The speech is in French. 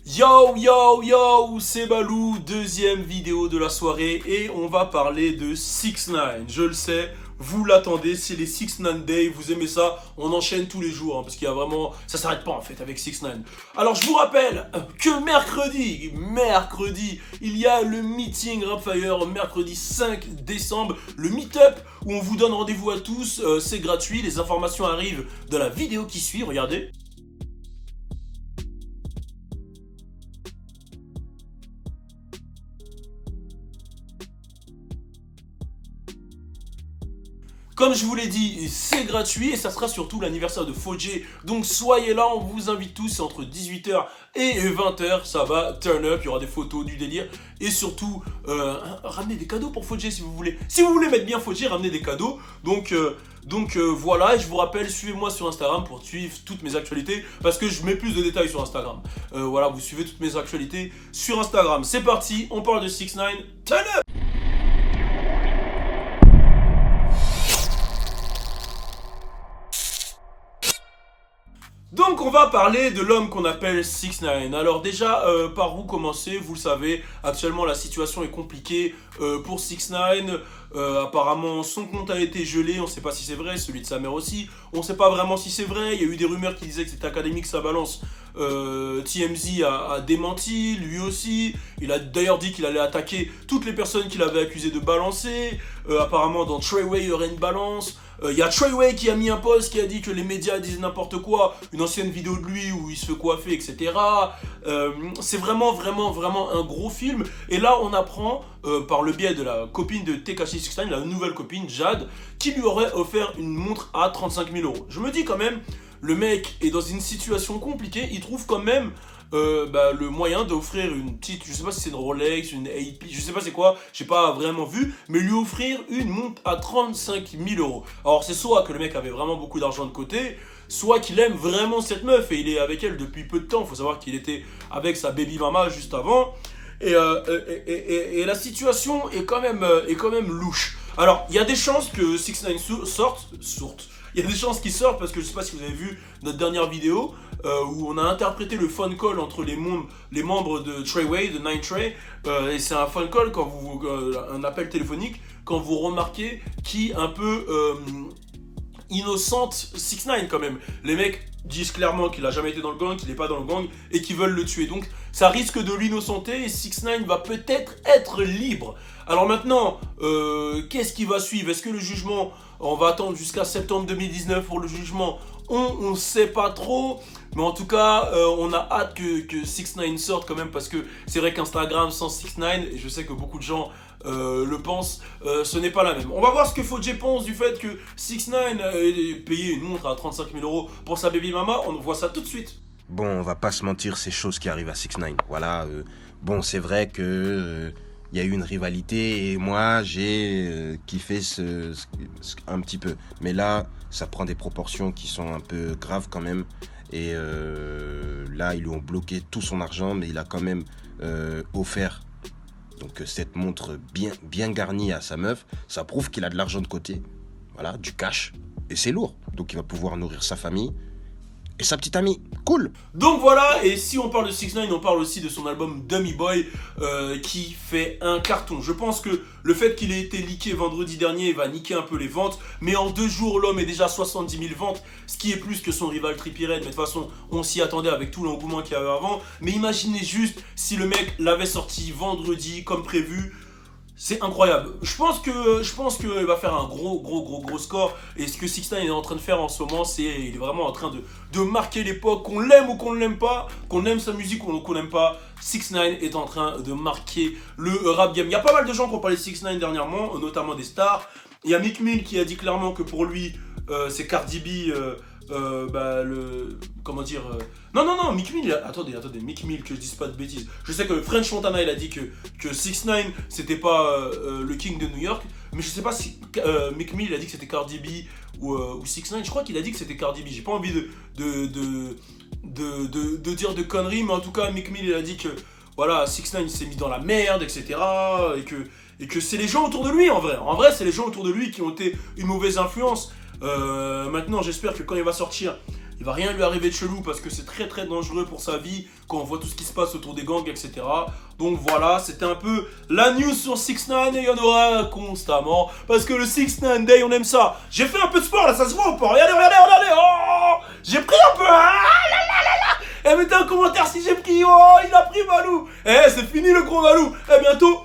Yo yo yo, c'est Balou, deuxième vidéo de la soirée et on va parler de 6ix9ine. Je le sais, vous l'attendez, c'est les 6ix9ine Day, vous aimez ça, on enchaîne tous les jours, parce qu'il y a vraiment, ça s'arrête pas en fait avec 6ix9ine. Alors je vous rappelle que mercredi, il y a le meeting Rapfire, mercredi 5 décembre, le meet-up où on vous donne rendez-vous à tous, c'est gratuit, les informations arrivent dans la vidéo qui suit, regardez. Comme je vous l'ai dit, c'est gratuit et ça sera surtout l'anniversaire de Fojay. Donc soyez là, on vous invite tous, c'est entre 18h et 20h, ça va turn up, il y aura des photos, du délire. Et surtout, ramenez des cadeaux pour Fojay si vous voulez. Si vous voulez mettre bien Fojay, ramenez des cadeaux. Donc voilà, et je vous rappelle, suivez-moi sur Instagram pour suivre toutes mes actualités, parce que je mets plus de détails sur Instagram. Voilà, vous suivez toutes mes actualités sur Instagram. C'est parti, on parle de 6ix9ine, turn up! Donc on va parler de l'homme qu'on appelle 6ix9ine. Alors déjà, par où commencer? Vous le savez, actuellement la situation est compliquée pour 6ix9ine. Apparemment son compte a été gelé, on ne sait pas si c'est vrai, celui de sa mère aussi. On ne sait pas vraiment si c'est vrai, il y a eu des rumeurs qui disaient que c'était académique, ça balance. TMZ a démenti, lui aussi. Il a d'ailleurs dit qu'il allait attaquer toutes les personnes qu'il avait accusées de balancer. Apparemment dans Treyway il y aurait une balance. Il y a Treyway qui a mis un post qui a dit que les médias disaient n'importe quoi, une ancienne vidéo de lui où il se fait coiffer, etc. C'est vraiment un gros film. Et là on apprend par le biais de la copine de Tekashi 6ix9ine, la nouvelle copine Jade, qui lui aurait offert une montre à 35 000 €. Je me dis quand même, le mec est dans une situation compliquée, il trouve quand même le moyen d'offrir une petite, je sais pas si c'est une Rolex, une AP, je sais pas c'est quoi, j'ai pas vraiment vu, mais lui offrir une montre à 35 000 €. Alors c'est soit que le mec avait vraiment beaucoup d'argent de côté, soit qu'il aime vraiment cette meuf et il est avec elle depuis peu de temps. Faut savoir qu'il était avec sa baby mama juste avant. Et la situation est quand même louche. Alors, il y a des chances que 6ix9ine sorte. Il y a des chances qu'il sorte parce que je sais pas si vous avez vu notre dernière vidéo où on a interprété le phone call entre les membres de Treyway, de 9Trey. Et c'est un phone call, un appel téléphonique, quand vous remarquez qui un peu innocente 6ix9ine quand même. Les mecs disent clairement qu'il a jamais été dans le gang, qu'il n'est pas dans le gang et qu'ils veulent le tuer. Donc ça risque de l'innocenter et 6ix9ine va peut-être être libre. Alors maintenant, qu'est-ce qui va suivre? Est-ce que le jugement, on va attendre jusqu'à septembre 2019 pour le jugement? On ne sait pas trop. Mais en tout cas, on a hâte que 6ix9ine sorte quand même, parce que c'est vrai qu'Instagram sans 6ix9ine, et je sais que beaucoup de gens le pensent, ce n'est pas la même. On va voir ce que Fojay pense du fait que 6ix9ine ait payé une montre à 35 000 € pour sa baby mama. On voit ça tout de suite. Bon, on va pas se mentir, c'est choses qui arrivent à 6ix9ine. Voilà, bon, c'est vrai que y a eu une rivalité et moi j'ai kiffé un petit peu. Mais là, ça prend des proportions qui sont un peu graves quand même. Et là, ils lui ont bloqué tout son argent, mais il a quand même offert donc cette montre bien garnie à sa meuf. Ça prouve qu'il a de l'argent de côté, voilà, du cash, et c'est lourd. Donc il va pouvoir nourrir sa famille et sa petite amie, cool. Donc voilà, et si on parle de 6ix9ine, on parle aussi de son album Dummy Boy qui fait un carton. Je pense que le fait qu'il ait été leaké vendredi dernier va niquer un peu les ventes, mais en 2 jours, l'homme est déjà à 70 000 ventes, ce qui est plus que son rival Trippie Redd, mais de toute façon, on s'y attendait avec tout l'engouement qu'il y avait avant. Mais imaginez juste si le mec l'avait sorti vendredi comme prévu. C'est incroyable. Je pense qu'il va faire un gros score. Et ce que 6ix9ine est en train de faire en ce moment, il est vraiment en train de marquer l'époque. Qu'on l'aime ou qu'on ne l'aime pas, qu'on aime sa musique ou qu'on n'aime pas, 6ix9ine est en train de marquer le rap game. Il y a pas mal de gens qui ont parlé de 6ix9ine dernièrement, notamment des stars. Il y a Meek Mill qui a dit clairement que pour lui, c'est Cardi B... Non, Meek Mill, attendez, Meek Mill, que je dise pas de bêtises. Je sais que French Montana, il a dit que 6ix9ine, c'était pas le king de New York, mais je sais pas si Meek Mill, il a dit que c'était Cardi B ou 6ix9ine. Je crois qu'il a dit que c'était Cardi B. J'ai pas envie de dire de conneries, mais en tout cas, Meek Mill, il a dit que voilà, 6ix9ine s'est mis dans la merde, etc. Et que c'est les gens autour de lui, en vrai. En vrai, c'est les gens autour de lui qui ont été une mauvaise influence. Maintenant, j'espère que quand il va sortir il va rien lui arriver de chelou parce que c'est très très dangereux pour sa vie quand on voit tout ce qui se passe autour des gangs, etc. Donc voilà, c'était un peu la news sur 6ix9ine et il y en aura constamment parce que le 6ix9ine Day, on aime ça. J'ai fait un peu de sport là, ça se voit ou pas? Regardez, regardez, regardez. Oh, j'ai pris un peu. Ah là là là là. Et mettez un commentaire si j'ai pris. Oh, il a pris Valou. Eh, c'est fini le gros Valou. Eh, bientôt.